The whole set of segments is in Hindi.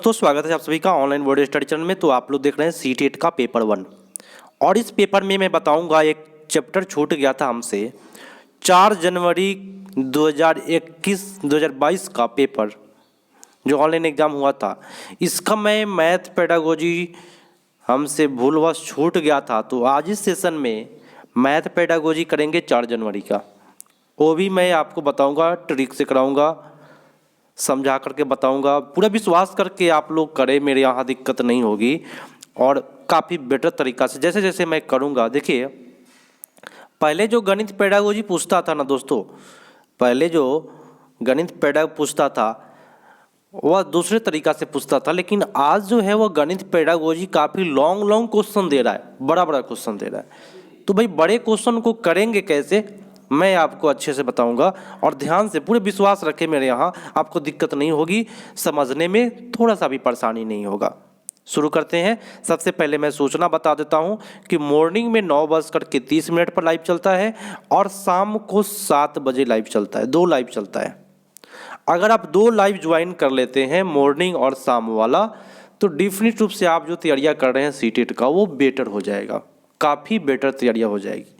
दोस्तों स्वागत है आप सभी का ऑनलाइन बोर्ड स्टडी चैनल में। तो आप लोग देख रहे हैं सी का पेपर 1 और इस पेपर में मैं बताऊंगा एक चैप्टर छूट गया था हमसे 4 जनवरी 2021-2022 का पेपर जो ऑनलाइन एग्जाम हुआ था। इसका मैं मैथ पेडागोजी हमसे भूलवश छूट गया था, तो आज इस सेशन में मैथ पेडागोजी करेंगे 4 जनवरी का। वो भी मैं आपको बताऊंगा, ट्रिक से कराऊंगा, समझा करके बताऊंगा। पूरा विश्वास करके आप लोग करें, मेरे यहाँ दिक्कत नहीं होगी और काफ़ी बेटर तरीका से जैसे जैसे मैं करूंगा। देखिए, पहले जो गणित पेडागोजी पूछता था ना दोस्तों, पहले जो गणित पेडा पूछता था वह दूसरे तरीका से पूछता था, लेकिन आज जो है वह गणित पेडागोजी काफ़ी लॉन्ग क्वेश्चन दे रहा है, बड़ा क्वेश्चन दे रहा है। तो भाई बड़े क्वेश्चन को करेंगे कैसे, मैं आपको अच्छे से बताऊंगा और ध्यान से पूरे विश्वास रखें, मेरे यहाँ आपको दिक्कत नहीं होगी, समझने में थोड़ा सा भी परेशानी नहीं होगा। शुरू करते हैं। सबसे पहले मैं सूचना बता देता हूं कि मॉर्निंग में 9:30 पर लाइव चलता है और शाम को 7 बजे लाइव चलता है, 2 लाइव चलता है। अगर आप 2 लाइव ज्वाइन कर लेते हैं, मॉर्निंग और शाम वाला, तो डेफिनेट रूप से आप जो तैयारियां कर रहे हैं सीटेट का वो बेटर हो जाएगा, काफ़ी बेटर तैयारियां हो जाएगी।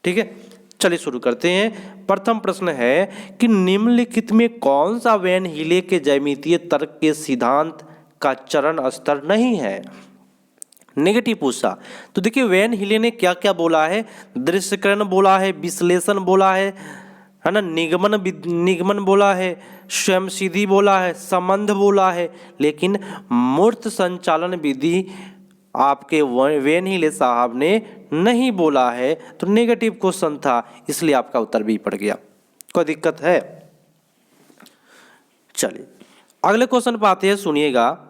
ठीक है, चलिए शुरू करते हैं। प्रथम प्रश्न है कि निम्नलिखित में कौन सा वैन हीले के ज्यामितीय तर्क के सिद्धांत का चरण स्तर नहीं है। नेगेटिव पूछा, तो देखिए वैन हीले ने क्या क्या बोला है, दृश्यकरण बोला है, विश्लेषण बोला है ना, निगमन बोला है, स्वयं सिद्धि बोला है, संबंध बोला है, लेकिन मूर्त संचालन विधि आपके वैन हीले साहब ने नहीं बोला है। तो नेगेटिव क्वेश्चन था, इसलिए आपका उत्तर भी पड़ गया। कोई दिक्कत है? चलिए अगले क्वेश्चन पर आते हैं, सुनिएगा।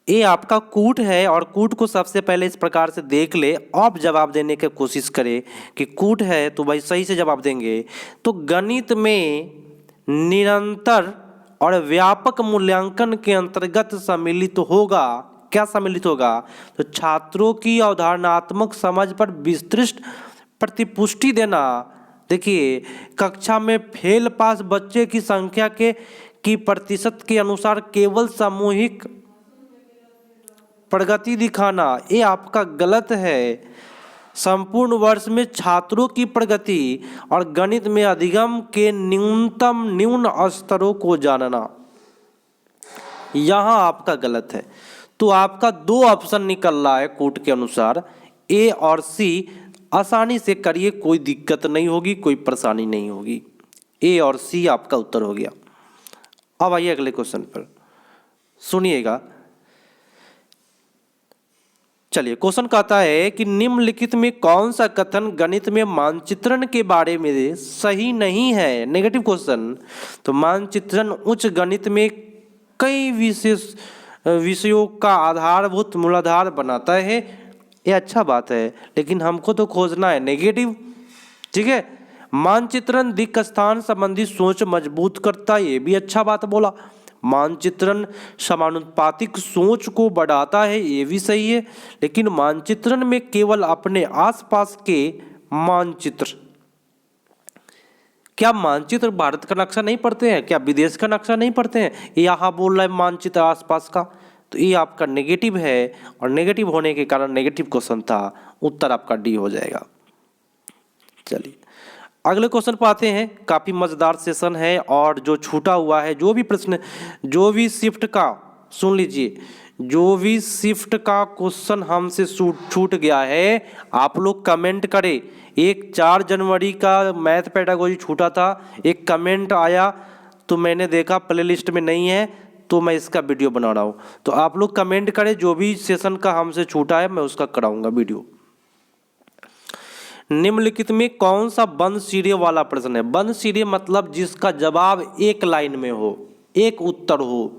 ये आपका कूट है और कूट को सबसे पहले इस प्रकार से देख ले, आप जवाब देने की कोशिश करें कि कूट है तो भाई सही से जवाब देंगे। तो गणित में निरंतर और व्यापक मूल्यांकन के अंतर्गत सम्मिलित होगा। क्या सम्मिलित होगा? तो छात्रों की अवधारणात्मक समझ पर विस्तृत प्रतिपुष्टि देना। देखिए, कक्षा में फेल पास बच्चे की संख्या की प्रतिशत के अनुसार केवल सामूहिक प्रगति दिखाना, ये आपका गलत है। संपूर्ण वर्ष में छात्रों की प्रगति और गणित में अधिगम के न्यून स्तरों को जानना, यहां आपका गलत है। तो आपका 2 ऑप्शन निकल रहा है कूट के अनुसार, ए और सी। आसानी से करिए, कोई दिक्कत नहीं होगी, कोई परेशानी नहीं होगी। ए और सी आपका उत्तर हो गया। अब आइए अगले क्वेश्चन पर, सुनिएगा। चलिए, क्वेश्चन कहता है कि निम्नलिखित में कौन सा कथन गणित में मानचित्रण के बारे में सही नहीं है। Negative question. तो मानचित्रण उच्च गणित में कई विषयों का आधारभूत मूलाधार बनाता है, ये अच्छा बात है, लेकिन हमको तो खोजना है नेगेटिव। ठीक है, मानचित्रण दिक् स्थान संबंधी सोच मजबूत करता है, ये भी अच्छा बात बोला। मानचित्रण समानुपातिक सोच को बढ़ाता है, ये भी सही है, लेकिन मानचित्रण में केवल अपने आसपास के मानचित्र, क्या मानचित्र भारत का नक्शा नहीं पढ़ते हैं, क्या विदेश का नक्शा नहीं पढ़ते हैं? यहाँ बोल रहा है मानचित्र आसपास का, तो ये आपका नेगेटिव है और नेगेटिव होने के कारण नेगेटिव क्वेश्चन था, उत्तर आपका डी हो जाएगा। चलिए अगले क्वेश्चन पर आते हैं। काफ़ी मज़ेदार सेशन है और जो छूटा हुआ है, जो भी प्रश्न, जो भी शिफ्ट का, सुन लीजिए, जो भी शिफ्ट का क्वेश्चन हमसे छूट गया है, आप लोग कमेंट करें। एक 4 जनवरी का मैथ पेडागोजी छूटा था, एक कमेंट आया तो मैंने देखा प्लेलिस्ट में नहीं है, तो मैं इसका वीडियो बना रहा हूँ। तो आप लोग कमेंट करें, जो भी सेशन का हमसे छूटा है मैं उसका कराऊंगा वीडियो। निम्नलिखित में कौन सा बंद सिरे वाला प्रश्न है? बंद सिरे मतलब जिसका जवाब एक लाइन में हो, एक उत्तर हो।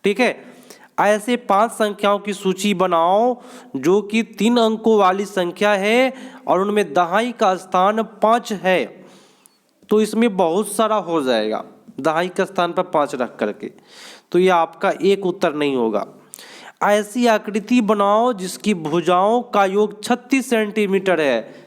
ठीक है, ऐसे 5 संख्याओं की सूची बनाओ जो कि 3 अंकों वाली संख्या है और उनमें दहाई का स्थान 5 है। तो इसमें बहुत सारा हो जाएगा, दहाई का स्थान पर 5 रख करके, तो यह आपका एक उत्तर नहीं होगा। ऐसी आकृति बनाओ जिसकी भुजाओं का योग 36 सेंटीमीटर है।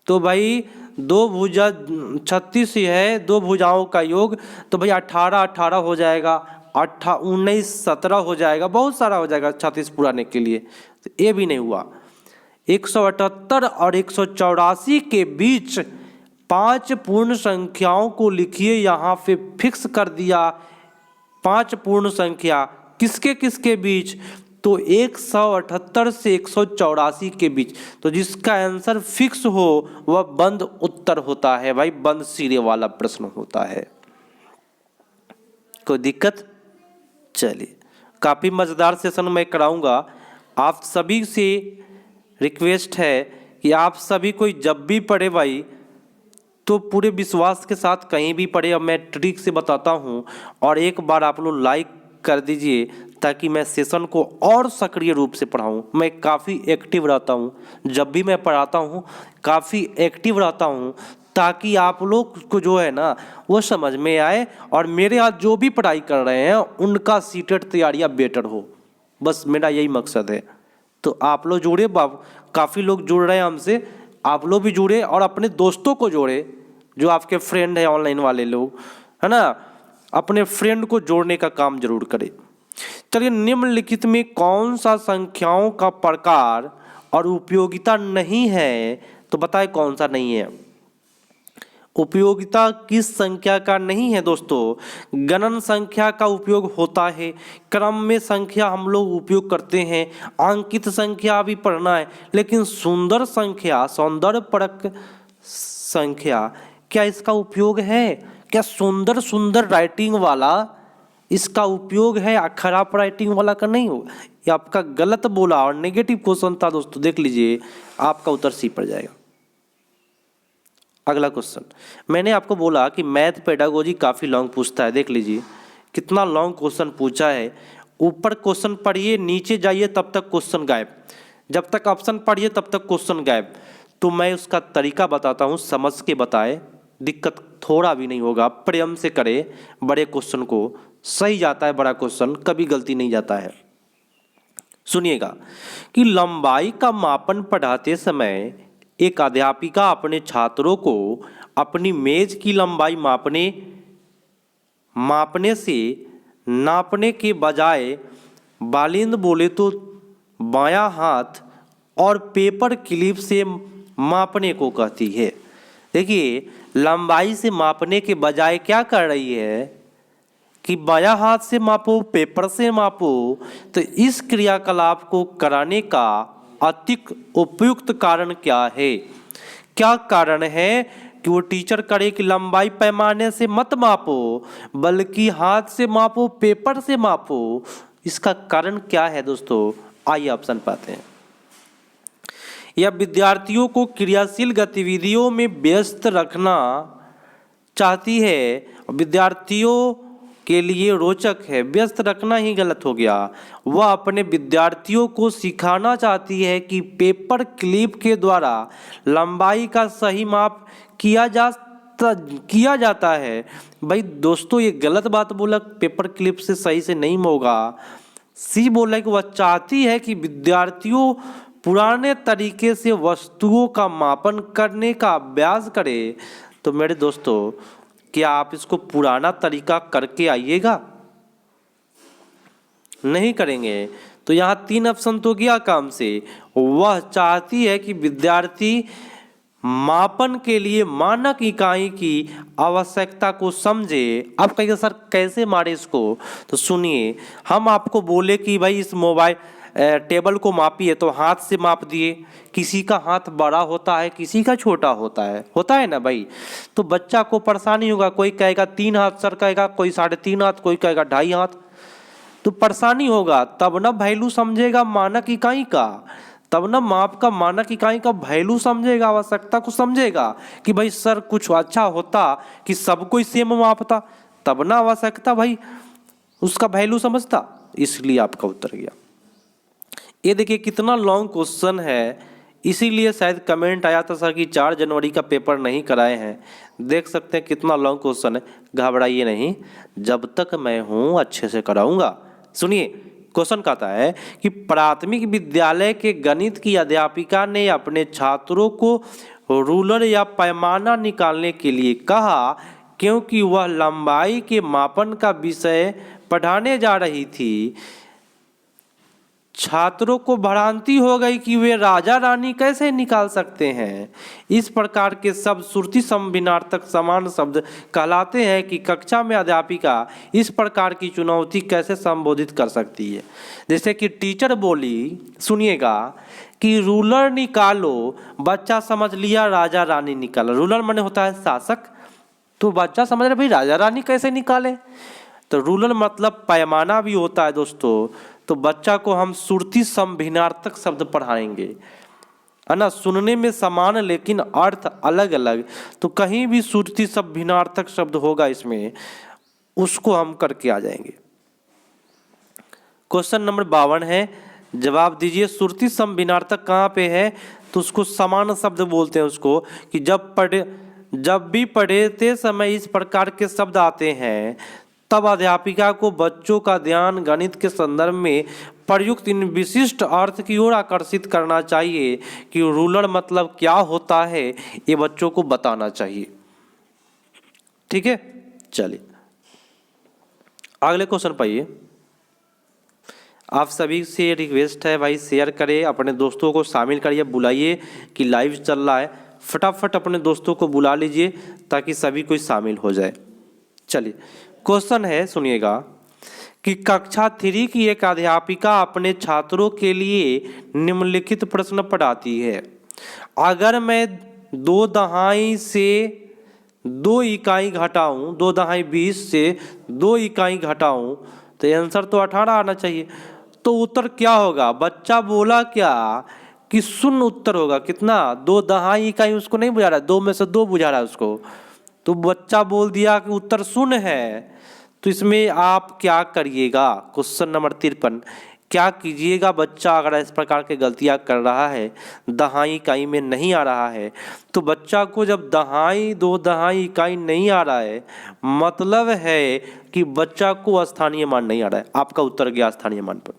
तो भाई 2 भुजा 36 ही है, 2 भुजाओं का योग, तो भाई 18 18 हो जाएगा। 19, 17 हो जाएगा, बहुत सारा हो जाएगा 36 पुराने के लिए, तो ये भी नहीं हुआ। 178 और 184 के बीच 5 पूर्ण संख्याओं को लिखिए। यहाँ पे फिक्स कर दिया 5 पूर्ण संख्या किसके किसके बीच, तो 178 से 184 के बीच। तो जिसका आंसर फिक्स हो वह बंद उत्तर होता है भाई, बंद सिरे वाला प्रश्न होता है। कोई दिक्कत? चलिए, काफ़ी मज़ेदार सेशन मैं कराऊंगा। आप सभी से रिक्वेस्ट है कि आप सभी कोई जब भी पढ़े भाई तो पूरे विश्वास के साथ कहीं भी पढ़े। अब मैं ट्रिक से बताता हूँ, और एक बार आप लोग लाइक कर दीजिए ताकि मैं सेशन को और सक्रिय रूप से पढ़ाऊँ। मैं काफ़ी एक्टिव रहता हूँ, जब भी मैं पढ़ाता हूँ काफ़ी एक्टिव रहता हूँ, ताकि आप लोग को जो है ना वो समझ में आए, और मेरे यहाँ जो भी पढ़ाई कर रहे हैं उनका सीटेट तैयारियाँ बेटर हो, बस मेरा यही मकसद है। तो आप लोग जुड़े, काफ़ी लोग जुड़ रहे हैं हमसे, आप लोग भी जुड़े और अपने दोस्तों को जोड़े, जो आपके फ्रेंड हैं ऑनलाइन वाले लोग, है ना, अपने फ्रेंड को जोड़ने का काम जरूर करें। चलिए, निम्नलिखित में कौन सा संख्याओं का प्रकार और उपयोगिता नहीं है, तो बताए कौन सा नहीं है। उपयोगिता किस संख्या का नहीं है दोस्तों? गणन संख्या का उपयोग होता है, क्रम में संख्या हम लोग उपयोग करते हैं, अंकित संख्या भी पढ़ना है, लेकिन सुंदर संख्या, सौंदर्य परक संख्या, क्या इसका उपयोग है? क्या सुंदर सुंदर राइटिंग वाला इसका उपयोग है, खराब राइटिंग वाला का नहीं होगा? ये आपका गलत बोला और नेगेटिव क्वेश्चन था दोस्तों, देख लीजिए आपका उत्तर सी पड़ जाएगा। अगला क्वेश्चन, मैंने आपको बोला कि मैथ पेडागोजी काफ़ी लॉन्ग पूछता है, देख लीजिए कितना लॉन्ग क्वेश्चन पूछा है। ऊपर क्वेश्चन पढ़िए, नीचे जाइए तब तक क्वेश्चन गायब, जब तक ऑप्शन पढ़िए तब तक क्वेश्चन गायब। तो मैं उसका तरीका बताता हूँ, समझ के बताए, दिक्कत थोड़ा भी नहीं होगा, प्रेम से करे। बड़े क्वेश्चन को सही जाता है, बड़ा क्वेश्चन कभी गलती नहीं जाता है। सुनिएगा कि लंबाई का मापन पढ़ाते समय एक अध्यापिका अपने छात्रों को अपनी मेज की लंबाई मापने से नापने के बजाय बालिंद बोले तो बायां हाथ और पेपर क्लिप से मापने को कहती है। देखिए, लंबाई से मापने के बजाय क्या कर रही है कि बायां हाथ से मापो, पेपर से मापो। तो इस क्रियाकलाप को कराने का अतिक उपयुक्त कारण क्या है? क्या कारण है कि वो टीचर करे कि लंबाई पैमाने से मत मापो बल्कि हाथ से मापो, पेपर से मापो? इसका कारण क्या है दोस्तों? आइए ऑप्शन पाते हैं। यह विद्यार्थियों को क्रियाशील गतिविधियों में व्यस्त रखना चाहती है, विद्यार्थियों के लिए रोचक है। व्यस्त रखना ही गलत हो गया। वह अपने विद्यार्थियों को सिखाना चाहती है कि पेपर क्लिप के द्वारा लंबाई का सही माप किया जाता है। भाई दोस्तों, ये गलत बात बोला, पेपर क्लिप से सही से नहीं होगा। सी बोला कि वह चाहती है कि विद्यार्थियों पुराने तरीके से वस्तुओं का मापन करने का अभ्यास करें। तो मेरे दोस्तों, क्या आप इसको पुराना तरीका करके आइएगा? नहीं करेंगे तो यहाँ 3 ऑप्शन तो गया काम से। वह चाहती है कि विद्यार्थी मापन के लिए मानक इकाई की आवश्यकता को समझे। आप कहिए सर कैसे मारे इसको? तो सुनिए, हम आपको बोले कि भाई इस मोबाइल टेबल को मापिए, तो हाथ से माप दिए। किसी का हाथ बड़ा होता है, किसी का छोटा होता है ना भाई। तो बच्चा को परेशानी होगा, कोई कहेगा 3 हाथ सर कहेगा, कोई 3.5 हाथ, कोई कहेगा 2.5 हाथ, तो परेशानी होगा। तब ना वैल्यू समझेगा मानक इकाई का, तब ना माप का मानक इकाई का वैल्यू समझेगा, आवश्यकता को समझेगा कि भाई सर कुछ अच्छा होता कि सब कोई सेम मापता, तब ना आवश्यकता भाई उसका वैल्यू समझता। इसलिए आपका उत्तर गया। ये देखिए कितना लॉन्ग क्वेश्चन है, इसीलिए शायद कमेंट आया था सर कि 4 जनवरी का पेपर नहीं कराए हैं। देख सकते हैं कितना लॉन्ग क्वेश्चन है। घबराइए नहीं, जब तक मैं हूँ अच्छे से कराऊंगा। सुनिए, क्वेश्चन कहता है कि प्राथमिक विद्यालय के गणित की अध्यापिका ने अपने छात्रों को रूलर या पैमाना निकालने के लिए कहा, क्योंकि वह लंबाई के मापन का विषय पढ़ाने जा रही थी, छात्रों को भ्रांति हो गई कि वे राजा रानी कैसे निकाल सकते हैं। इस प्रकार के शब्द श्रुति संविनार्थक समान शब्द कहलाते हैं कि कक्षा में अध्यापिका इस प्रकार की चुनौती कैसे संबोधित कर सकती है। जैसे कि टीचर बोली, सुनिएगा, कि रूलर निकालो, बच्चा समझ लिया राजा रानी निकाला। रूलर माने होता है शासक, तो बच्चा समझ रहा भाई राजा रानी कैसे निकाले। तो रूलर मतलब पैमाना भी होता है दोस्तों। तो बच्चा को हम श्रुति संभिन्नार्थक शब्द पढ़ाएंगे, है ना, सुनने में समान लेकिन अर्थ अलग अलग। तो कहीं भी श्रुति संभिन्नार्थक शब्द होगा इसमें, उसको हम करके आ जाएंगे। क्वेश्चन नंबर 52 है, जवाब दीजिए। श्रुति संभिन्नार्थक कहाँ पे है? तो उसको समान शब्द बोलते हैं उसको, कि जब भी पढ़ते समय इस प्रकार के शब्द आते हैं तब अध्यापिका को बच्चों का ध्यान गणित के संदर्भ में प्रयुक्त इन विशिष्ट अर्थ की ओर आकर्षित करना चाहिए कि रूलर मतलब क्या होता है, ये बच्चों को बताना चाहिए। ठीक है, चलिए अगले क्वेश्चन पाइए। आप सभी से रिक्वेस्ट है भाई, शेयर करें, अपने दोस्तों को शामिल करिए, बुलाइए कि लाइव चल रहा है। फटाफट अपने दोस्तों को बुला लीजिए ताकि सभी कोई शामिल हो जाए। चलिए क्वेश्चन है, सुनिएगा, कि कक्षा 3 की एक अध्यापिका अपने छात्रों के लिए निम्नलिखित प्रश्न पढ़ाती है। अगर मैं 2 दहाई से 2 इकाई घटाऊं, 2 दहाई 20 से 2 इकाई घटाऊं तो आंसर तो 18 आना चाहिए। तो उत्तर क्या होगा? बच्चा बोला क्या कि शून्य उत्तर होगा। कितना? 2 दहाई इकाई उसको नहीं बुझा रहा है, 2 में से 2 बुझा रहा है उसको, तो बच्चा बोल दिया कि उत्तर शून्य है। तो इसमें आप क्या करिएगा? क्वेश्चन नंबर 53, क्या कीजिएगा बच्चा अगर इस प्रकार के गलतियां कर रहा है, दहाई इकाई में नहीं आ रहा है, तो बच्चा को जब 2 दहाई इकाई नहीं आ रहा है, मतलब है कि बच्चा को स्थानीय मान नहीं आ रहा है। आपका उत्तर गया स्थानीय मान पर।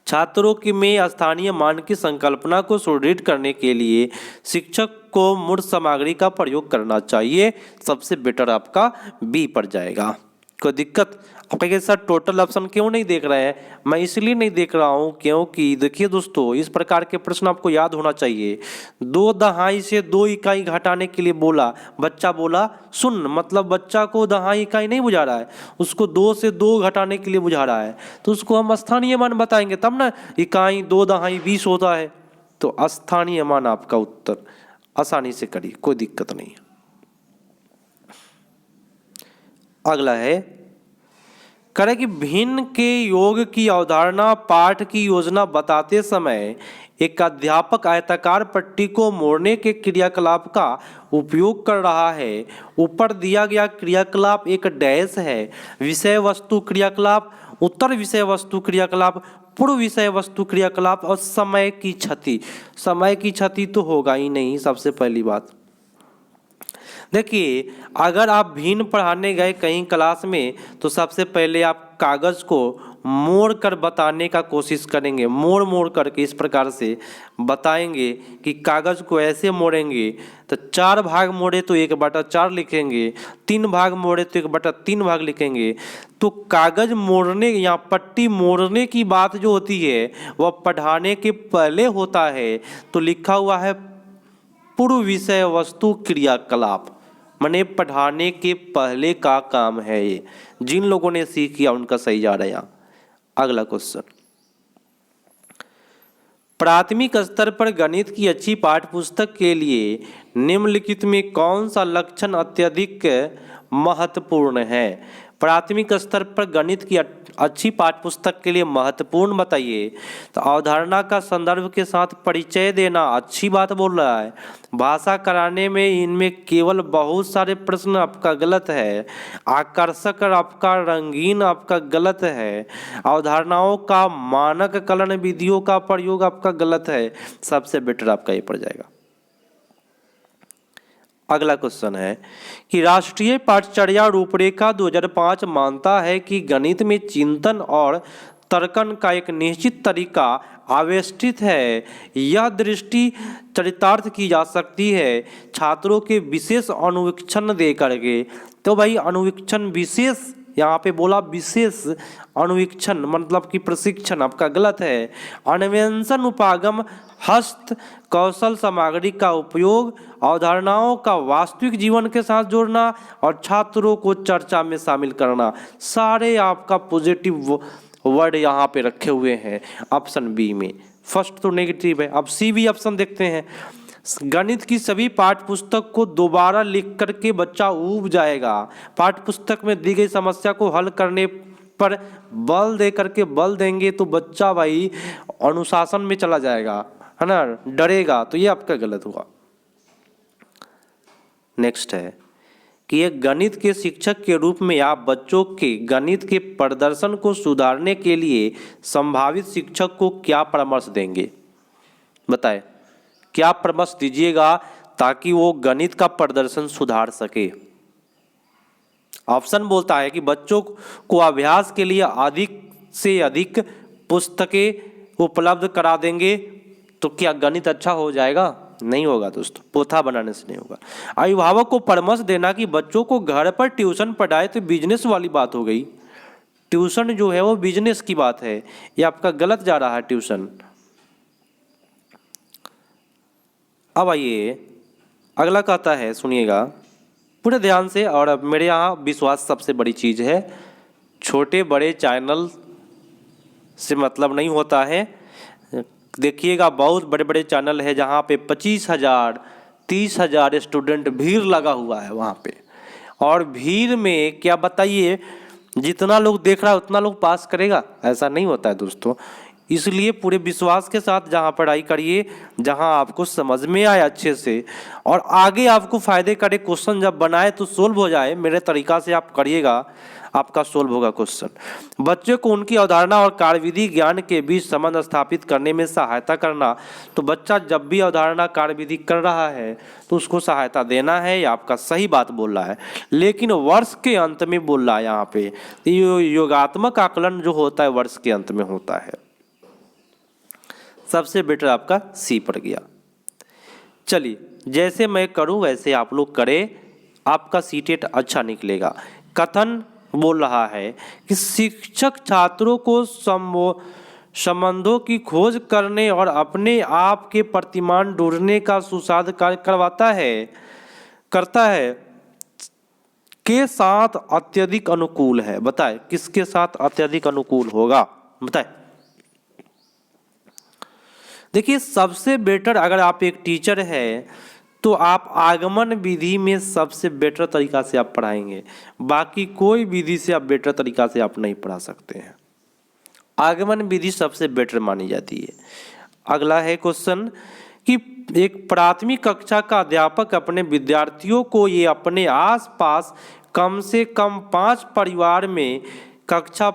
छात्रों की में स्थानीय मान की संकल्पना को सुदृढ़ करने के लिए शिक्षक को मूल सामग्री का प्रयोग करना चाहिए। सबसे बेटर आपका बी पर जाएगा। कोई दिक्कत? आप कहेंगे सर टोटल ऑप्शन क्यों नहीं देख रहे हैं? मैं इसलिए नहीं देख रहा हूं क्योंकि देखिए दोस्तों, इस प्रकार के प्रश्न आपको याद होना चाहिए। 2 दहाई से 2 इकाई घटाने के लिए बोला, बच्चा बोला शून्य, मतलब बच्चा को दहाई इकाई नहीं बुझा रहा है, उसको 2 से 2 घटाने के लिए बुझा रहा है, तो उसको हम स्थानीय मान बताएंगे तब ना। इकाई 2 दहाई 20 होता है, तो स्थानीय मान आपका उत्तर। आसानी से करिए, कोई दिक्कत नहीं है। अगला है, करें कि भिन्न के योग की अवधारणा पाठ की योजना बताते समय एक अध्यापक आयताकार पट्टी को मोड़ने के क्रियाकलाप का उपयोग कर रहा है। ऊपर दिया गया क्रियाकलाप एक डैश है। विषय वस्तु क्रियाकलाप, उत्तर विषय वस्तु क्रियाकलाप, पूर्व विषय वस्तु क्रियाकलाप और समय की क्षति। समय की क्षति तो होगा ही नहीं। सबसे पहली बात देखिए, अगर आप भिन्न पढ़ाने गए कहीं क्लास में, तो सबसे पहले आप कागज को मोड़ कर बताने का कोशिश करेंगे। मोड़ करके इस प्रकार से बताएंगे कि कागज को ऐसे मोड़ेंगे तो 4 भाग मोड़े तो 1/4 लिखेंगे, 3 भाग मोड़े तो 1/3 भाग लिखेंगे। तो कागज मोड़ने या पट्टी मोड़ने की बात जो होती है वह पढ़ाने के पहले होता है। तो लिखा हुआ है पूर्व विषय वस्तु क्रियाकलाप, माने पढ़ाने के पहले का काम है ये। जिन लोगों ने सीख किया उनका सही जा रहा है यहाँ। अगला क्वेश्चन, प्राथमिक स्तर पर गणित की अच्छी पाठ्यपुस्तक के लिए निम्नलिखित में कौन सा लक्षण अत्यधिक महत्वपूर्ण है? प्राथमिक स्तर पर गणित की अच्छी पाठ्यपुस्तक के लिए महत्वपूर्ण बताइए। तो अवधारणा का संदर्भ के साथ परिचय देना अच्छी बात बोल रहा है। भाषा कराने में इनमें केवल बहुत सारे प्रश्न आपका गलत है। आकर्षक आपका रंगीन आपका गलत है। अवधारणाओं का मानक कलन विधियों का प्रयोग आपका गलत है। सबसे बेटर आपका ये पड़ जाएगा। अगला क्वेश्चन है कि राष्ट्रीय पाठचर्या रूपरेखा 2005 मानता है कि गणित में चिंतन और तर्कन का एक निश्चित तरीका आविष्कृत है। यह दृष्टि चरितार्थ की जा सकती है छात्रों के विशेष अनुवीक्षण दे करके। तो भाई अनुवीक्षण विशेष यहाँ पे बोला विशेष अनुवीक्षण मतलब कि प्रशिक्षण, आपका गलत है। अन्वेषण, उपागम, हस्त कौशल सामग्री का उपयोग, अवधारणाओं का वास्तविक जीवन के साथ जोड़ना और छात्रों को चर्चा में शामिल करना, सारे आपका पॉजिटिव वर्ड यहाँ पे रखे हुए हैं ऑप्शन बी में। फर्स्ट तो नेगेटिव है। अब सी बी ऑप्शन देखते हैं। गणित की सभी पाठ्य पुस्तक को दोबारा लिख करके बच्चा ऊब जाएगा। पाठ्य पुस्तक में दी गई समस्या को हल करने पर बल दे करके बल देंगे तो बच्चा भाई अनुशासन में चला जाएगा, है ना, डरेगा। तो ये आपका गलत हुआ। नेक्स्ट है कि एक गणित के शिक्षक के रूप में आप बच्चों के गणित के प्रदर्शन को सुधारने के लिए संभावित शिक्षक को क्या परामर्श देंगे? बताएं, क्या परामर्श दीजिएगा ताकि वो गणित का प्रदर्शन सुधार सके? ऑप्शन बोलता है कि बच्चों को अभ्यास के लिए अधिक से अधिक पुस्तकें उपलब्ध करा देंगे तो क्या गणित अच्छा हो जाएगा? नहीं होगा दोस्तों, पोथा बनाने से नहीं होगा। अभिभावक को परामर्श देना कि बच्चों को घर पर ट्यूशन पढ़ाए तो बिजनेस वाली बात हो गई। ट्यूशन जो है वो बिजनेस की बात है, ये आपका गलत जा रहा है ट्यूशन। अब आइए अगला कहता है, सुनिएगा पूरे ध्यान से। और अब मेरे यहाँ विश्वास सबसे बड़ी चीज़ है, छोटे बड़े चैनल से मतलब नहीं होता है। देखिएगा बहुत बड़े बड़े चैनल है जहाँ पे 25,000 30,000 स्टूडेंट भीड़ लगा हुआ है वहाँ पे, और भीड़ में क्या बताइए जितना लोग देख रहा है उतना लोग पास करेगा, ऐसा नहीं होता है दोस्तों। इसलिए पूरे विश्वास के साथ जहाँ पढ़ाई करिए, जहाँ आपको समझ में आए अच्छे से और आगे आपको फ़ायदे करे, क्वेश्चन जब बनाए तो सोल्व हो जाए, मेरे तरीक़ा से आप करिएगा, आपका सोल्व होगा क्वेश्चन। बच्चे को उनकी अवधारणा और कार्यविधि ज्ञान के बीच संबंध स्थापित करने में सहायता करना। तो बच्चा जब भी अवधारणा कार्यविधि कर रहा है तो उसको सहायता देना है, या आपका सही बात बोल रहा है, लेकिन वर्ष के अंत में बोल रहा है यहाँ पे। योगात्मक आकलन जो होता है वर्ष के अंत में होता है। सबसे बेटर आपका सी पड़ गया। चलिए जैसे मैं करूं वैसे आप लोग करें, आपका सीटेट अच्छा निकलेगा। कथन बोल रहा है कि शिक्षक छात्रों को संबंधों की खोज करने और अपने आप के प्रतिमान ढूंढने का सुसाध कार्य करता है के साथ अत्यधिक अनुकूल है। बताए किसके साथ अत्यधिक अनुकूल होगा? बताए। देखिए सबसे बेटर अगर आप एक टीचर है तो आप आगमन विधि में सबसे बेटर तरीका से आप पढ़ाएंगे, बाकी कोई विधि से आप बेटर तरीका से आप नहीं पढ़ा सकते हैं। आगमन विधि सबसे बेटर मानी जाती है। अगला है क्वेश्चन कि एक प्राथमिक कक्षा का अध्यापक अपने विद्यार्थियों को ये अपने आसपास कम से कम 5 परिवार में कक्षा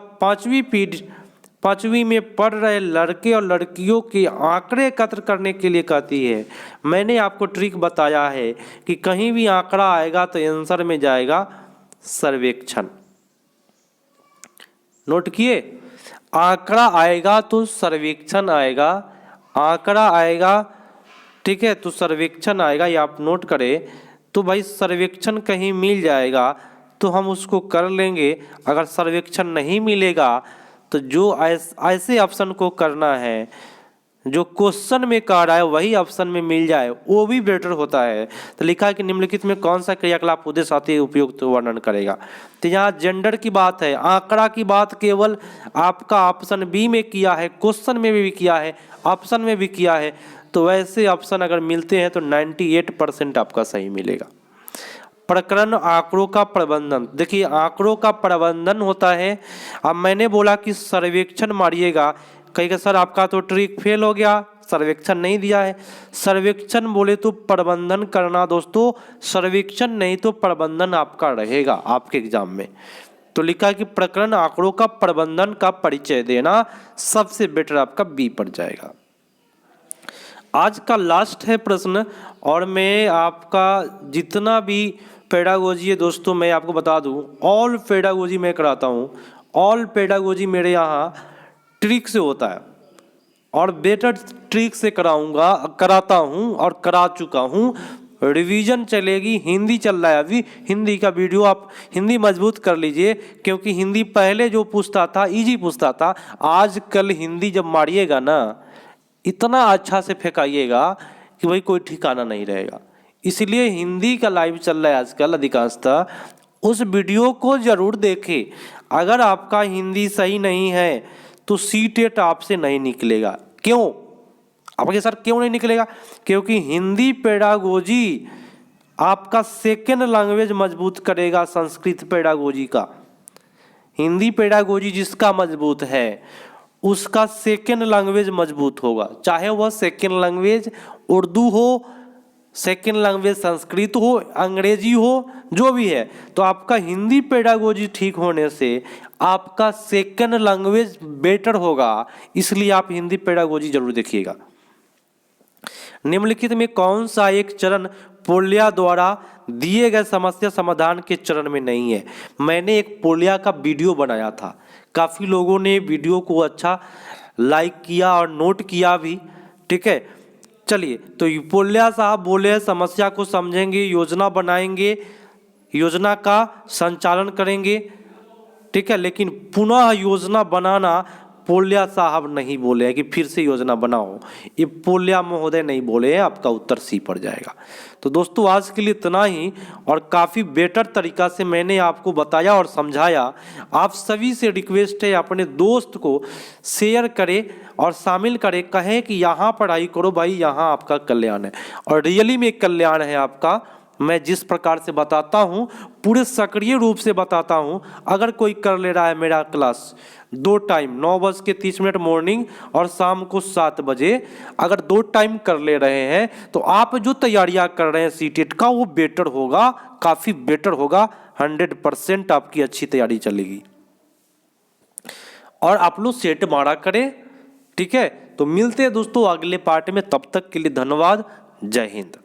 5वीं में पढ़ रहे लड़के और लड़कियों के आंकड़े एकत्र करने के लिए कहती है। मैंने आपको ट्रिक बताया है कि कहीं भी आंकड़ा आएगा तो आंसर में जाएगा सर्वेक्षण। नोट किए, आंकड़ा आएगा तो सर्वेक्षण आएगा, आंकड़ा आएगा ठीक है तो सर्वेक्षण आएगा, ये आप नोट करें। तो भाई सर्वेक्षण कहीं मिल जाएगा तो हम उसको कर लेंगे, अगर सर्वेक्षण नहीं मिलेगा तो जो ऐसे ऑप्शन को करना है जो क्वेश्चन में कह रहा है वही ऑप्शन में मिल जाए वो भी बेटर होता है। तो लिखा है कि निम्नलिखित में कौन सा क्रियाकलाप उद्देश्य साथ ही उपयुक्त वर्णन करेगा। तो यहाँ जेंडर की बात है, आंकड़ा की बात केवल आपका ऑप्शन बी में किया है, क्वेश्चन में भी किया है, ऑप्शन में भी किया है। तो वैसे ऑप्शन अगर मिलते हैं तो 98% आपका सही मिलेगा। प्रकरण आंकड़ों का प्रबंधन, देखिए आंकड़ों का प्रबंधन होता है। अब मैंने बोला कि सर्वेक्षण मारिएगा, कहेगा सर आपका तो ट्रिक फेल हो गया, सर्वेक्षण नहीं दिया है। सर्वेक्षण बोले तो प्रबंधन करना दोस्तों, सर्वेक्षण नहीं तो प्रबंधन आपका रहेगा आपके एग्जाम में। तो लिखा है कि प्रकरण आंकड़ों का प्रबंधन का परिचय देना, सबसे बेटर आपका बी पड़ जाएगा। आज का लास्ट है प्रश्न, और मैं आपका जितना भी पेडागोजी है दोस्तों मैं आपको बता दूं, ऑल पेडागोजी मैं कराता हूं। ऑल पेडागोजी मेरे यहाँ ट्रिक से होता है और बेटर ट्रिक से कराता हूं और करा चुका हूं। रिवीजन चलेगी, हिंदी चल रहा है अभी, हिंदी का वीडियो आप हिंदी मजबूत कर लीजिए, क्योंकि हिंदी पहले जो पूछता था इजी पूछता था, आजकल हिंदी जब मारिएगा ना इतना अच्छा से फेंकाइएगा कि भाई कोई ठिकाना नहीं रहेगा। इसलिए हिंदी का लाइव चल रहा है आजकल अधिकांशतः, उस वीडियो को जरूर देखें। अगर आपका हिंदी सही नहीं है तो सीटेट आपसे नहीं निकलेगा। क्यों आपके सर क्यों नहीं निकलेगा? क्योंकि हिंदी पेडागोजी आपका सेकेंड लैंग्वेज मजबूत करेगा संस्कृत पेडागोजी का। हिंदी पेडागोजी जिसका मजबूत है उसका सेकेंड लैंग्वेज मजबूत होगा, चाहे वह सेकेंड लैंग्वेज उर्दू हो, सेकेंड लैंग्वेज संस्कृत हो, अंग्रेजी हो, जो भी है। तो आपका हिंदी पेडागोजी ठीक होने से आपका सेकेंड लैंग्वेज बेटर होगा, इसलिए आप हिंदी पेडागोजी जरूर देखिएगा। निम्नलिखित में कौन सा एक चरण पोल्या द्वारा दिए गए समस्या समाधान के चरण में नहीं है? मैंने एक पोल्या का वीडियो बनाया था, काफ़ी लोगों ने वीडियो को अच्छा लाइक किया और नोट किया भी, ठीक है। चलिए, तो पोल्या साहब बोले समस्या को समझेंगे, योजना बनाएंगे, योजना का संचालन करेंगे, ठीक है। लेकिन पुनः योजना बनाना पोल्या साहब नहीं बोले हैं कि फिर से योजना बनाओ, ये पोल्या महोदय नहीं बोले हैं, आपका उत्तर सी पड़ जाएगा। तो दोस्तों आज के लिए इतना ही, और काफ़ी बेटर तरीका से मैंने आपको बताया और समझाया। आप सभी से रिक्वेस्ट है अपने दोस्त को शेयर करें और शामिल करें, कहें कि यहाँ पढ़ाई करो भाई, यहाँ आपका कल्याण है, और रियली में कल्याण है आपका। मैं जिस प्रकार से बताता हूँ पूरे सक्रिय रूप से बताता हूँ। अगर कोई कर ले रहा है मेरा क्लास 2 टाइम 9:30 मॉर्निंग और शाम को 7 बजे, अगर 2 टाइम कर ले रहे हैं तो आप जो तैयारियां कर रहे हैं सीटेट का वो बेटर होगा, काफ़ी बेटर होगा, 100% आपकी अच्छी तैयारी चलेगी। और आप लोग सेट मारा करें, ठीक है। तो मिलते हैं दोस्तों अगले पार्ट में, तब तक के लिए धन्यवाद, जय हिंद।